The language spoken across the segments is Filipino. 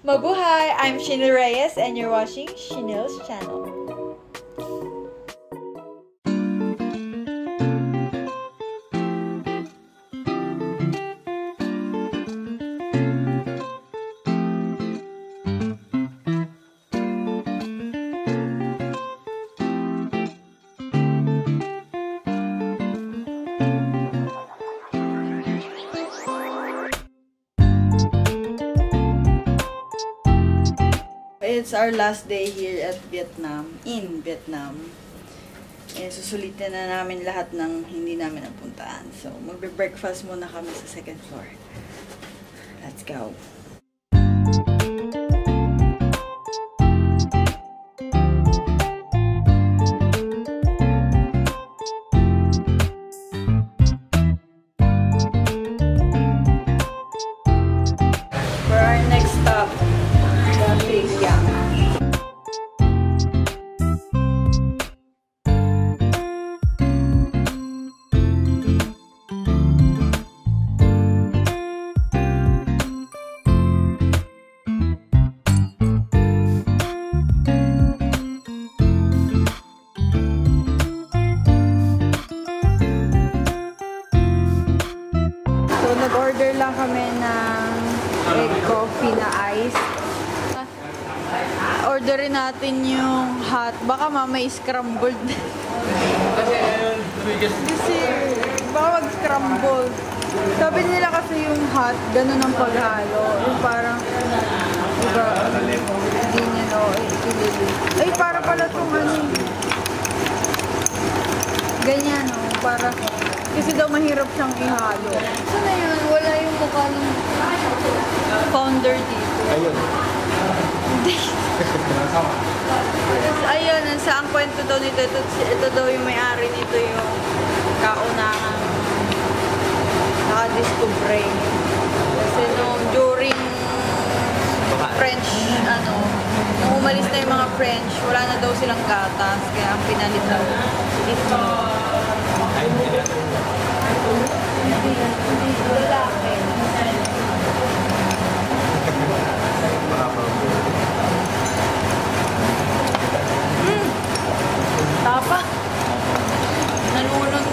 Mabuhay! I'm Shinil Reyes and you're watching Shinil's channel. It's our last day here at in Vietnam. Eh, susulitin na namin lahat ng hindi namin napuntaan. So, magbe-breakfast muna kami sa second floor. Let's go! For our next stop, nag-order lang kami ng egg coffee na ice. Orderin natin yung hot. Baka mamay scrambled. Kasi baka mag-scrambled. Sabi nila kasi yung hot, ganun ang paghalo. Yung parang diba, hindi niya no, ay para pala itong ano. Ganyan no, para kasi daw mahirap siyang ihalo. So na yun, wala yung mukha ng founder dito. Ayun. Hindi. Ayun, ang kwento daw nito, ito daw yung may-ari nito yung kaunahang nakadiscover. Kasi nung during French, nung umalis na yung mga French, wala na daw silang gatas, kaya ang pinalit daw ito. Hindi lalaki. Tapa. Nanunod.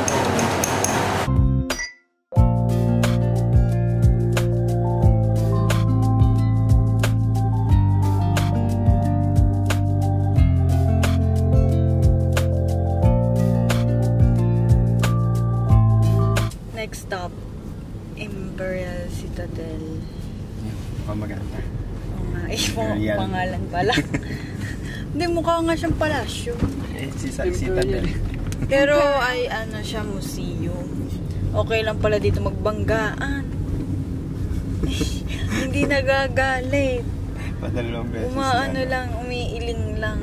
Next stop, Imperial Citadel. Mukhang maganda. Oo nga, pangalan pala. Hindi, mukha nga siyang palasyo. Citadel. Pero ay ano siya, museum. Okay lang pala dito magbanggaan. Hindi nagagalit. Padalawang beses. Umiiling lang.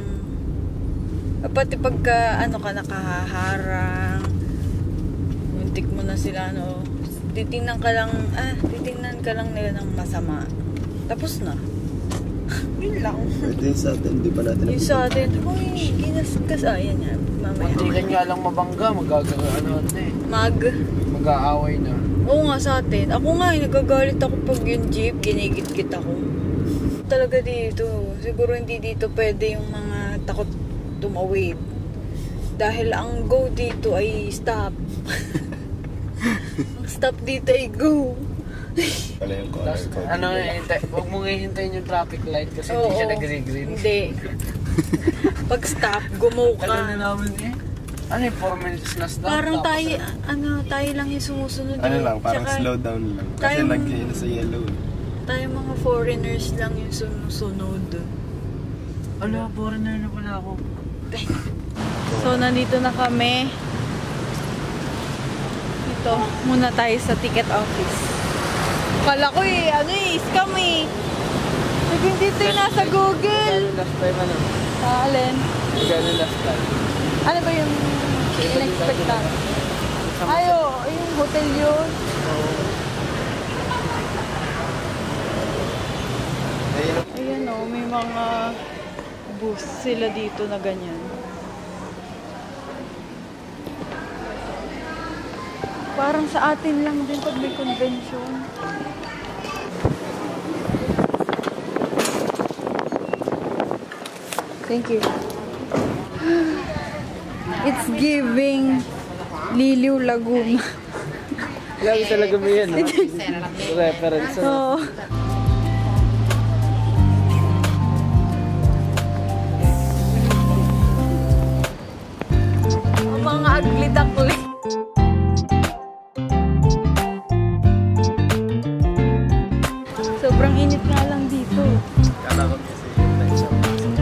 Pati pagka ka nakaharang, muntik mo na sila, titingnan ka lang nila ng masama. Tapos na. Yun lang. Pwede sa atin, di pa natin. Yung sa atin, ginaskas. Ayan yan, mamaya. Hindi nga lang mabangga, mag-aaway na. Oo nga sa atin. Ako nga, nagagalit ako pag yung jeep, ginigit-git ako. Talaga dito. Siguro hindi dito pwede yung mga takot tumawid. Dahil ang go dito ay stop. Ang stop dito ay go. Pala yung color code. Huwag mong hihintayin yung traffic light kasi hindi siya nag-green. Hindi. Pag stop, gumaw ka. Ano na namin Ano yung 4 minutes na stop? Parang tayo lang yung sumusunod. Parang slow down lang. Kasi nag-iin sa yellow. Tayo mga foreigners lang yung sumusunod. Foreigner na pala ako. So, nandito na kami. Ito, muna tayo sa ticket office. Kala ko scam eh. Sabi dito yung nasa Google. Last time Alin? Gano'n last time? Ano ba yung in-expect na? Yung hotel yun. Ayan may mga booth sila dito na ganyan. Parang sa atin lang din pag may convention. Thank you. It's giving Liliw Laguna. Grabe talaga mo yan, no? Reference. Oo. Ang mga agli-dakli. Sobrang init nga lang dito. Kala ko kasi yung next time.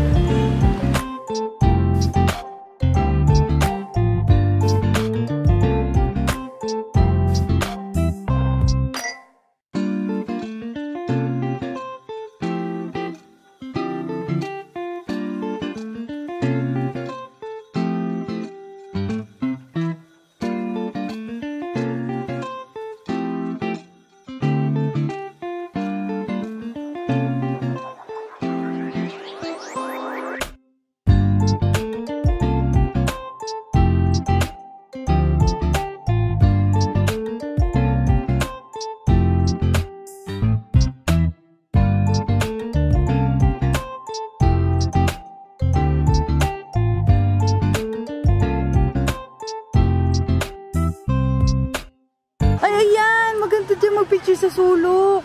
Maganda dyan mag-picture sa sulok.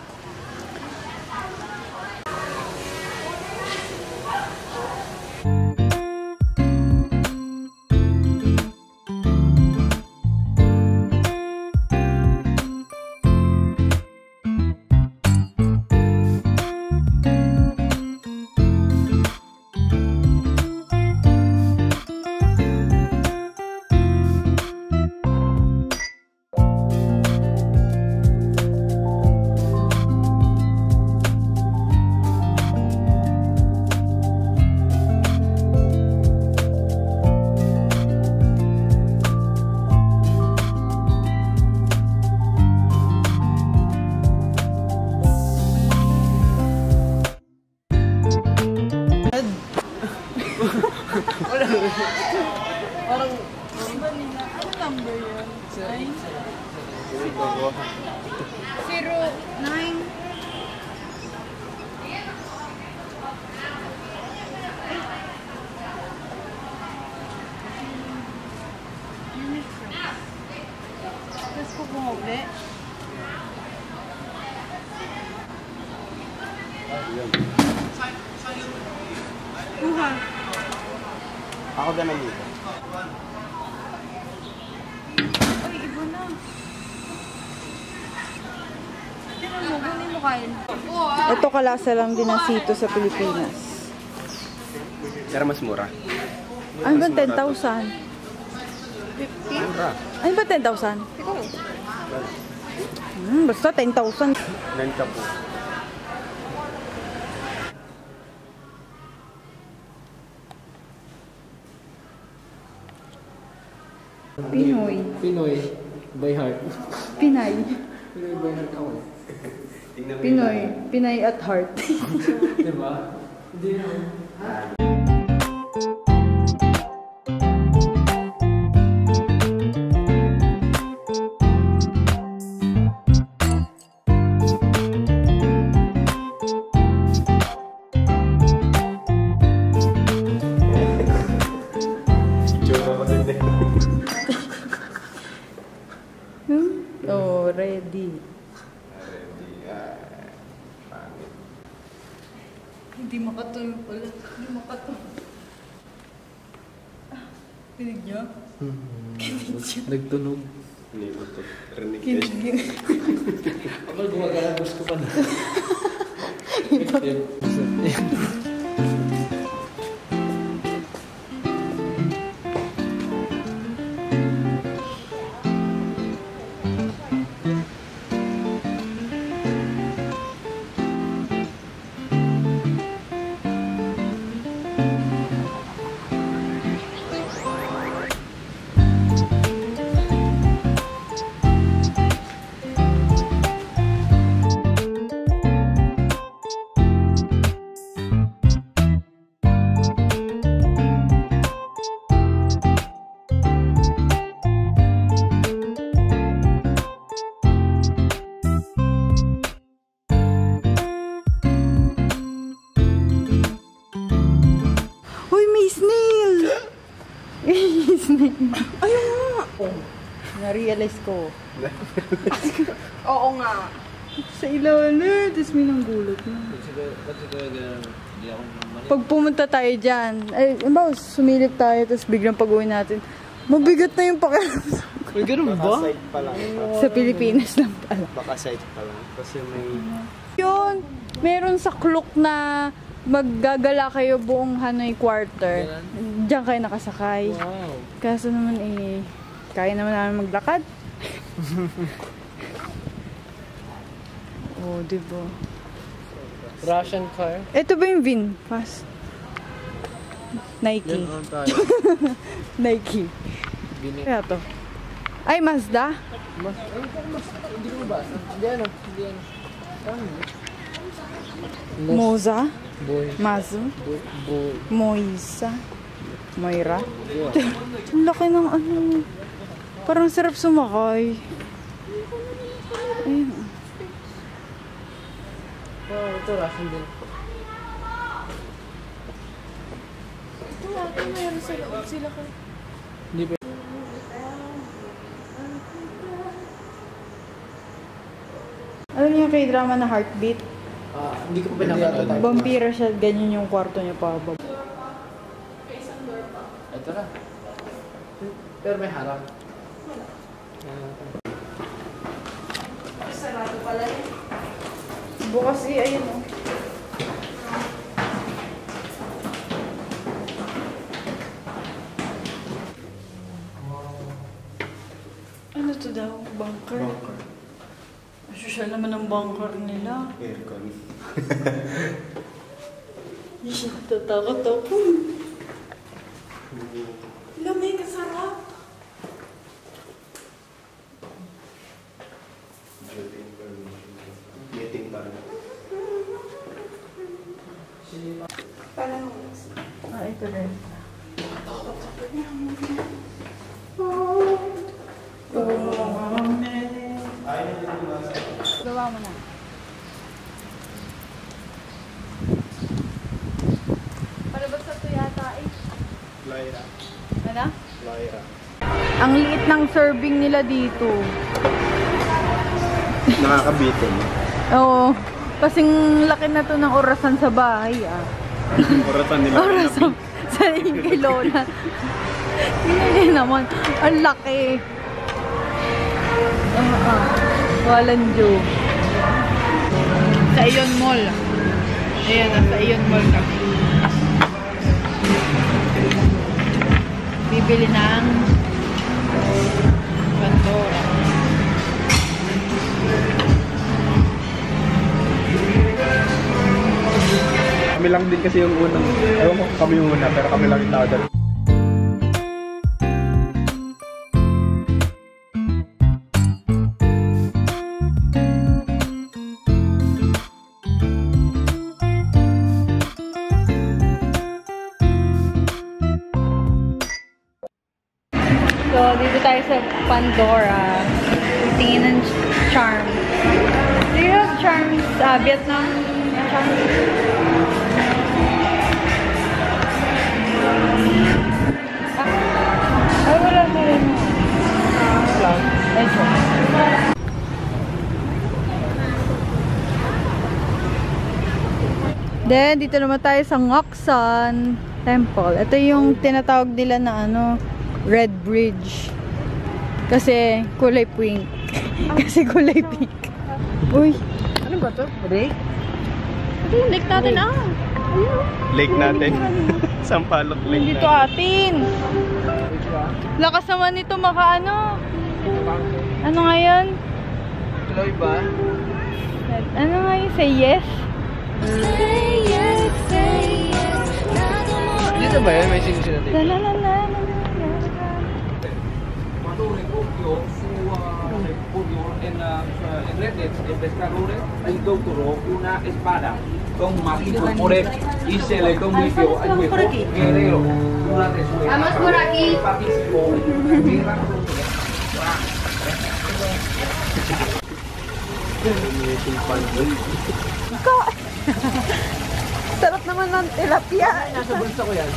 Parang... Ano number yun? 9? 09? Tapos ko kumuli. Ako ganun dito. Ay, iba na. Tingnan mo, gunin mo kain. Ito kalasa lang din ang sito sa Pilipinas. Pero mas mura. Ano ba 10,000? 50? Mura. Ano ba 10,000? Basta 10,000. Ganito po. Pinoy. Pinoy by heart. Pinay. Pinoy by heart ako. Pinoy. Pinay at heart. Diba? Hindi na. Oh, ready. Hindi makatuloy pala. Hindi makatuloy. Kinig niyo? Nagtunog. Hindi ko ito. Rinig Kinig. Kapag gumagana, gusto ko pa na. snake. Ayun nga. Oh. Na-realize ko. Oo nga. Sa ilalim. Tapos may nanggulot na. Pag pumunta tayo dyan, ay, sumilip tayo, tapos biglang pag-uwi natin, mabigat na yung pakiramdam. Uy, ganun ba? Baka site pa lang. Sa Pilipinas lang pala. Baka site pa lang. Kasi may... Yun, meron sa Klook na maggagala kayo buong Hanoi Quarter. Diyan kayo nakasakay. Wow. Kaso naman kaya naman namin maglakad. Oh, diba? Russian car. Ito ba yung VinFast? Nike. Yan on tayo. Nike. Kaya to. Ay, Mazda? Hindi ko mabasa. Hindi ano. Hindi ano. Moza? Boy. Mazu? Boy. Moisa? Moira? Ang laki ng ano. Parang sarap sumakay. Ayun. Oh, ito Russian din. Ito natin mayroon sa loob sila ko. Hindi ba? Alam niyo yung K-drama na Heartbeat? Hindi ko pa pinakita. Vampira siya, ganyan yung kwarto niya pa. Ito na. Pero may harap. Sarado pala yun. Bukas ayun o. Ano to daw? Bunker? Social naman ang bunker nila. Aircon. Hindi siya natatakot ako. Lamay ka sarap. Meeting pa rin. Ito rin. Gawa mo na. Palabas sa ito yata eh. Lyra. Ano? Lyra. Ang liit ng serving nila dito. Nakakabitin. Oo. Kasing laki na to ng orasan sa bahay ah. Oratan nila. Orasan sa kay Lola. Hindi naman. Ang laki. Walang Diyo. Sa Ion Mall. Ayan, nasa Ion Mall kami. Bibili ng Pandora. Kami lang din kasi yung unang. Ewan ko kami yung una, pero kami lang yung tao dalawa. So, dito tayo sa Pandora. Tingin ng charm. Do you have charms? Vietnam charms? Ay, wala na rin. Ito. Then, dito naman tayo sa Ngoksan Temple. Ito yung tinatawag nila na Red Bridge. Kasi kulay pink. Kasi kulay pink. Uy. Ano ba to? Lake? Ito yung lake natin Lake natin. Sampalok lake Dito atin. Lakas naman nito ano nga yun? Tuloy ba? Ano nga yun? Say yes? Dito ba yan? May sing-sing natin. La la la la. En redes de pescadores él doctoró una espada con mágico poder y se le convirtió al mejor guerrero durante su vida. Vamos por aquí. Participó en la guerra Sarap naman ng tilapia. Nasa bulsa ko yan.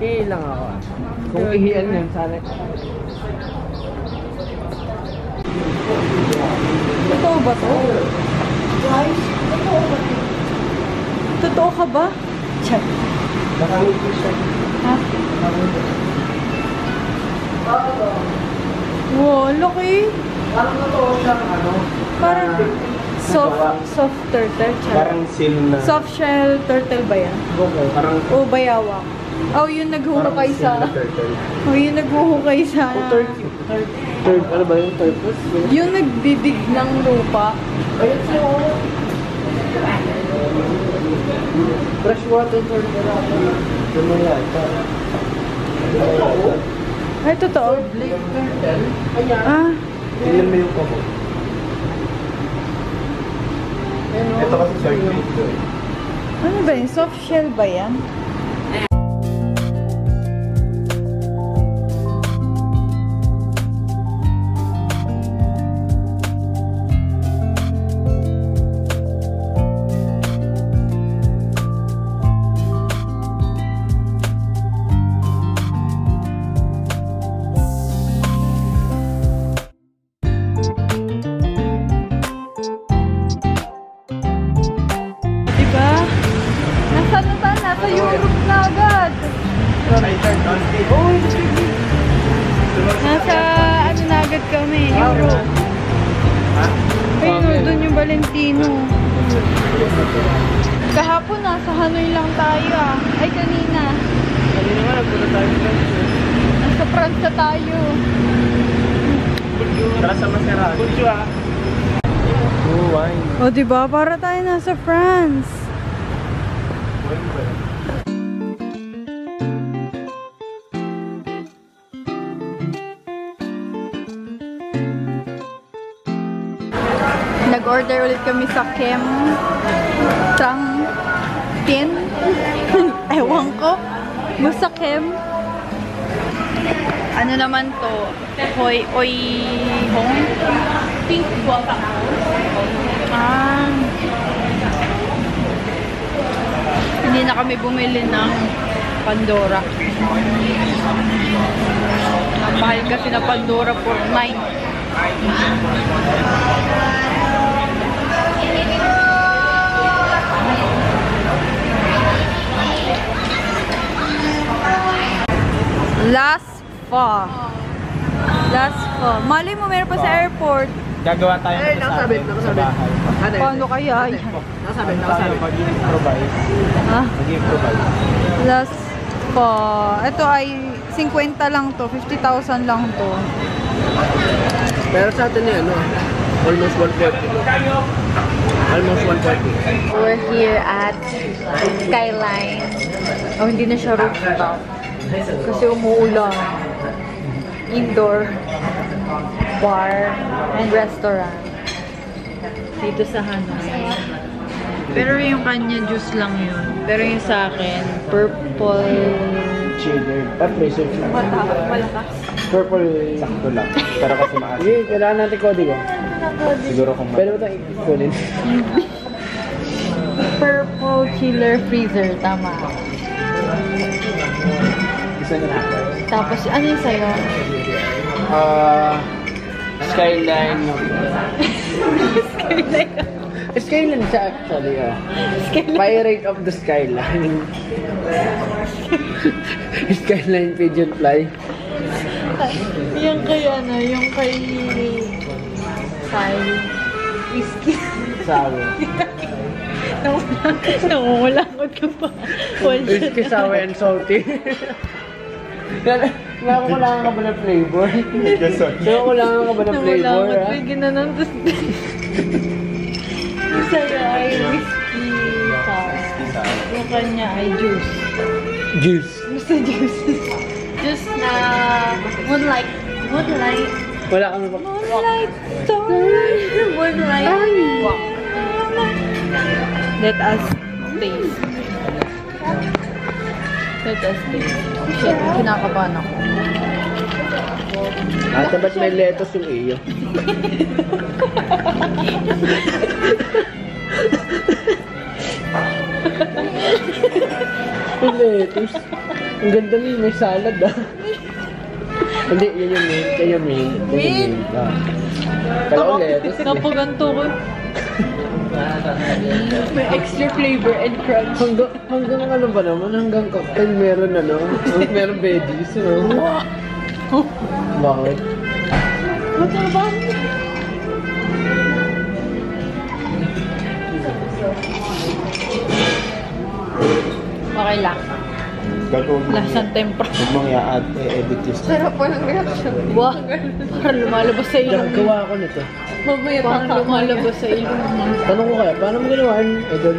Ihi lang ako. Kung ihian yan, sana. Totoo ba to? Totoo ka ba? Check. Ha? Wow, laki. Parang totoo siyang ano? Parang soft turtle. Parang seal na. Soft shell turtle ba yan? Okay. Parang O bayawak? Oh, yung naghuhukay sa... turtle. Oh, yung naghuhukay sa... Third, ano ba yung turtles? Yung nagdidig ng lupa. Ayun siya, oh. Freshwater turtle. Ano yan? Ay, totoo. Lake turtle? Ayan. Ah, Tingnan mo yung kuko. Ito kasi circle ito eh. ano ba yun? Soft shell ba yan? Diba? Nasaan na tayo? Nasa Europe na agad. Nasa ano na agad kami, Europe. Ayun o, doon yung Valentino. Kahapon nasa Hanoi lang tayo ah. Ay, kanina. Kanina nga, nagpunta tayo sa France. Nasa France na tayo. Tara sa Maserati. Bonjour. Oh, wine. O diba? Para tayo nasa France. Nag-order ulit kami sa Kem Trang Tien. Ewan ko. Basta Kem. Ano naman to? Hoi Oi Hong? Pink guava. Ah. Hindi na kami bumili ng Pandora. Mahal kasi na Pandora for 9. Last fall. Mali mo, meron pa sa airport. Gagawa tayo ng sa bahay. Paano kaya yan? Nakasabi. Mag-improvise. Ha? Mag-improvise. Last fall. Ito ay 50 lang to. 50,000 lang to. Pero sa atin ano, almost 140. Almost 140. We're here at Skyline. Oh, hindi na siya rooftop. Kasi umuulan. Indoor bar and restaurant. Dito sa Hanoi. Pero yung kanya juice lang yun. Pero yung sa akin, purple... Chiller. At pressure chiller. Malakas. Purple. Sakto lang. Pero kasi maasin. Sige, kailangan natin kodigo. Siguro kung Pwede mo itong ikunin. Purple chiller freezer. Tama. isa na natin. Tapos, ano yung sa'yo? Skyline. Skyline. Skyline siya actually, Skyline. Pirate of the Skyline. Skyline pigeon fly. Yung kay ano, yung kay... Whiskey. Sour. Nangungulangot ka pa. Whiskey, sour, and salty. Nakakulangan ka ba ng flavor? Nakakulangan ka ba ng flavor? Nangungulangot pa yung ginanon. Yung sa'yo ay whiskey sour. Yung kanya ay juice. Juice. Basta juice. Juice na moonlight. Moonlight. Wala kami pa. Moonlight. Starlight. Moonlight. Walk. Let us taste. Let us taste. Shit, kinakabahan ako. Ate, ba't may lettuce yung iyo? lettuce. Ang ganda niya, may salad ah. Hindi, yan yung main. Yan yung main. Main? Kala ko lettuce. Napaganto ko. May extra flavor and crunch. Hanggang ano ba naman? Hanggang cocktail meron ano? Meron veggies, ano? Bakit? Matapang. Okay lang. Gagawin mo. Lasang tempra. Huwag mong i-add, edit yung Sarap po ng reaction. Wow. Parang lumalabas sa ilong. Gawa ako nito. Mamaya parang lumalabas sa ilong mo. Tanong ko kaya, paano mo ginawa yun? Idol?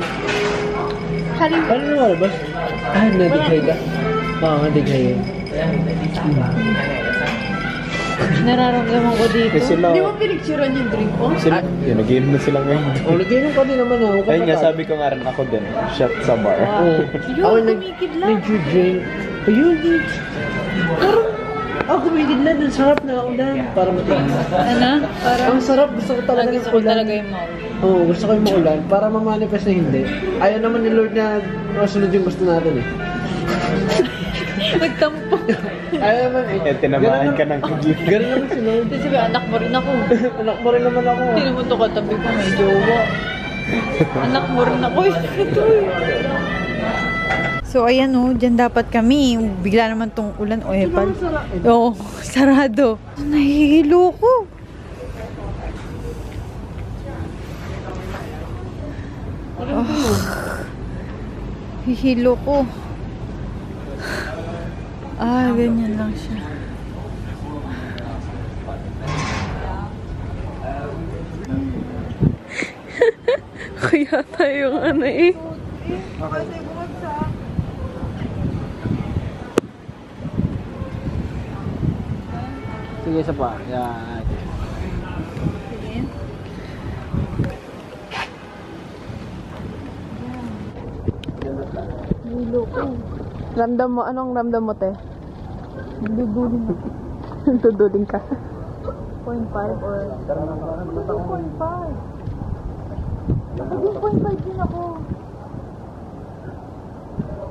Halim. Paano lumalabas? Ah, na-degrade ah. Oo, na-degrade. Nararamdaman ko dito. Eh, sila, Di ba pinicturean yung drink ko? sila, yun, nag-game na sila ngayon. Oh, nag-inom ka din naman ako. Ayun nga, sabi ko nga rin ako din, shot sa bar. Oo. Yun, kumikid lang. Nag-drink. Ayun, parang, kumikid na. Ang sarap na ako na. Parang matigas. Ano? Parang Ang sarap. Gusto ko talaga gusto ng ko ulan. talaga yung maulan. Oo, gusto ko yung maulan. Para ma-manifest na hindi. Ayaw naman ni Lord na masunod yung gusto natin eh. Nagtampo. Ayaw naman eh. Eh, tinamaan ka ng kagip. Ganun naman si Lord. Kasi sabi, anak mo rin ako. Anak mo rin naman ako. Hindi naman ito katabi ko, may jowa. Anak mo rin ako. Ito eh. So, ayan o, dyan dapat kami. Bigla naman tong ulan. O, hepal. Oo, sarado. Nahihilo ko. Hihilo ko. Ganyan lang siya. Kaya tayong ano eh. Sige, isa pa. Yan. Hilo ko. Ramdam mo, anong ramdam mo, te? Duduling ako. Duduling ka. 0.5 or... 2.5. Naging 0.5 din ako.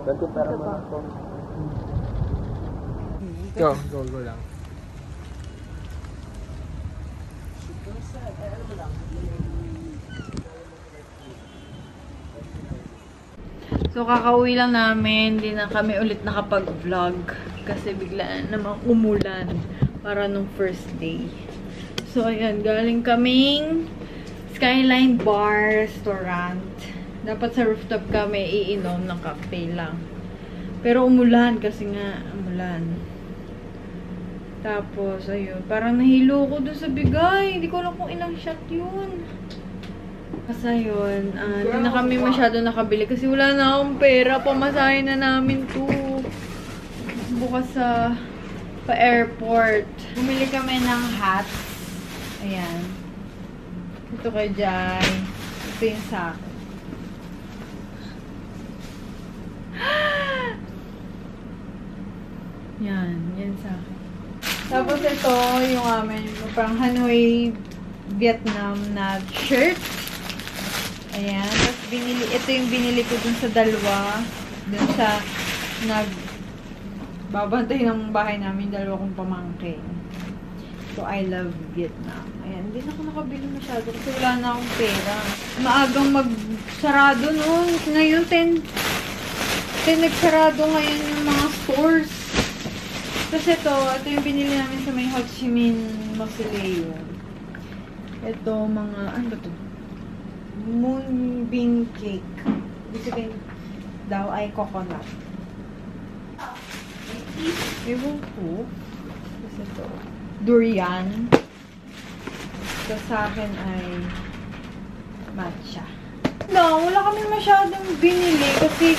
Ganito para mo. Go lang. So, kakauwi lang namin. Hindi na kami ulit nakapag-vlog. Kasi biglaan namang umulan. Para nung first day. So, ayan. Galing kaming Skyline Bar Restaurant. Dapat sa rooftop kami iinom ng cocktail lang. Pero umulan kasi nga umulan. Tapos, ayun. Parang nahilo ko doon sa bigay. Hindi ko alam kung ilang shot yun. Kasi yun, hindi na kami masyado nakabili kasi wala na akong pera. Pamasahin na namin to. Bukas sa pa-airport. Bumili kami ng hats. Ayan. Ito kay Jai. Ito yung sa akin. Yan sa akin. Tapos ito, yung amin, parang Hanoi, Vietnam na shirt. Ayan. Tapos ito yung binili ko dun sa dalawa. Dun sa babantay ng bahay namin, dalawa kong pamangkin. So, I love Vietnam. Ayan. Hindi na ako nakabili masyado kasi wala na akong pera. Maagang magsarado noon. Ngayon, 10 nagsarado ngayon yung mga stores. Kasi ito yung binili namin sa may Ho Chi Minh Mausoleum. Ito, mga, ano ba ito? Moonbeam cake. Ibig sabihin daw ay coconut. Ewan ko. Kasi ito. Durian. So, sa akin ay matcha. No, wala kami masyadong binili kasi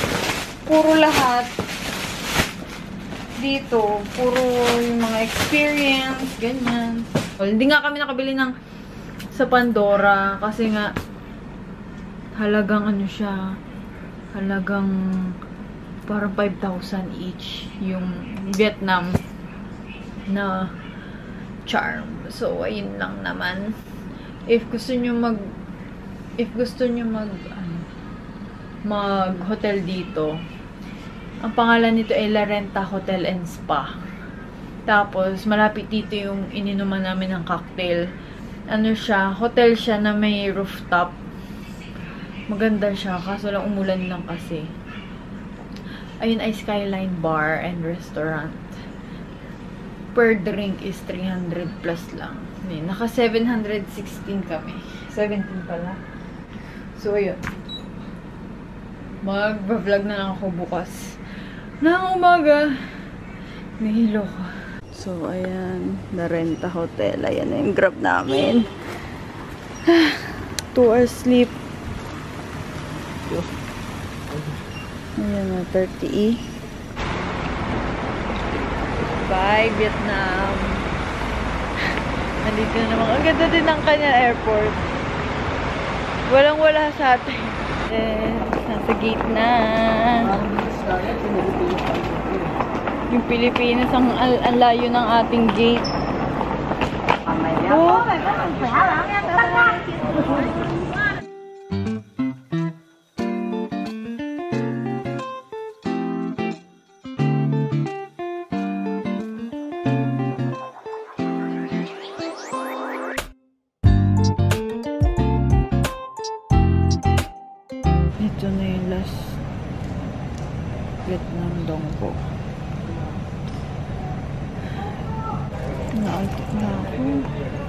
puro lahat dito. Puro yung mga experience, ganyan. Well, hindi nga kami nakabili ng sa Pandora kasi nga halagang ano siya, halagang parang 5,000 each yung Vietnam na charm. So, ayun lang naman. If gusto nyo mag hotel dito, Ang pangalan nito ay La Renta Hotel and Spa. Tapos, malapit dito yung ininuman namin ng cocktail. Ano siya, hotel siya na may rooftop. Maganda siya, kaso lang umulan lang kasi. Ayun ay Skyline Bar and Restaurant. Per drink is 300 plus lang. Naka 716 kami. 17 pala. So, ayun. Mag-vlog na lang ako bukas. Nang umaga, nahilo ko. So, ayan. La Renta Hotel. Ayan na yung grab namin. 2 hours sleep. Ayan na, 30E. Bye, Vietnam. Nandito na naman. Ang ganda din ng kanya airport. Walang-wala sa atin. Nasa gate na. Yung Pilipinas, ang layo ng ating gate. Oh. Ito na yung last Vietnam Dong ko. Naantok na ako.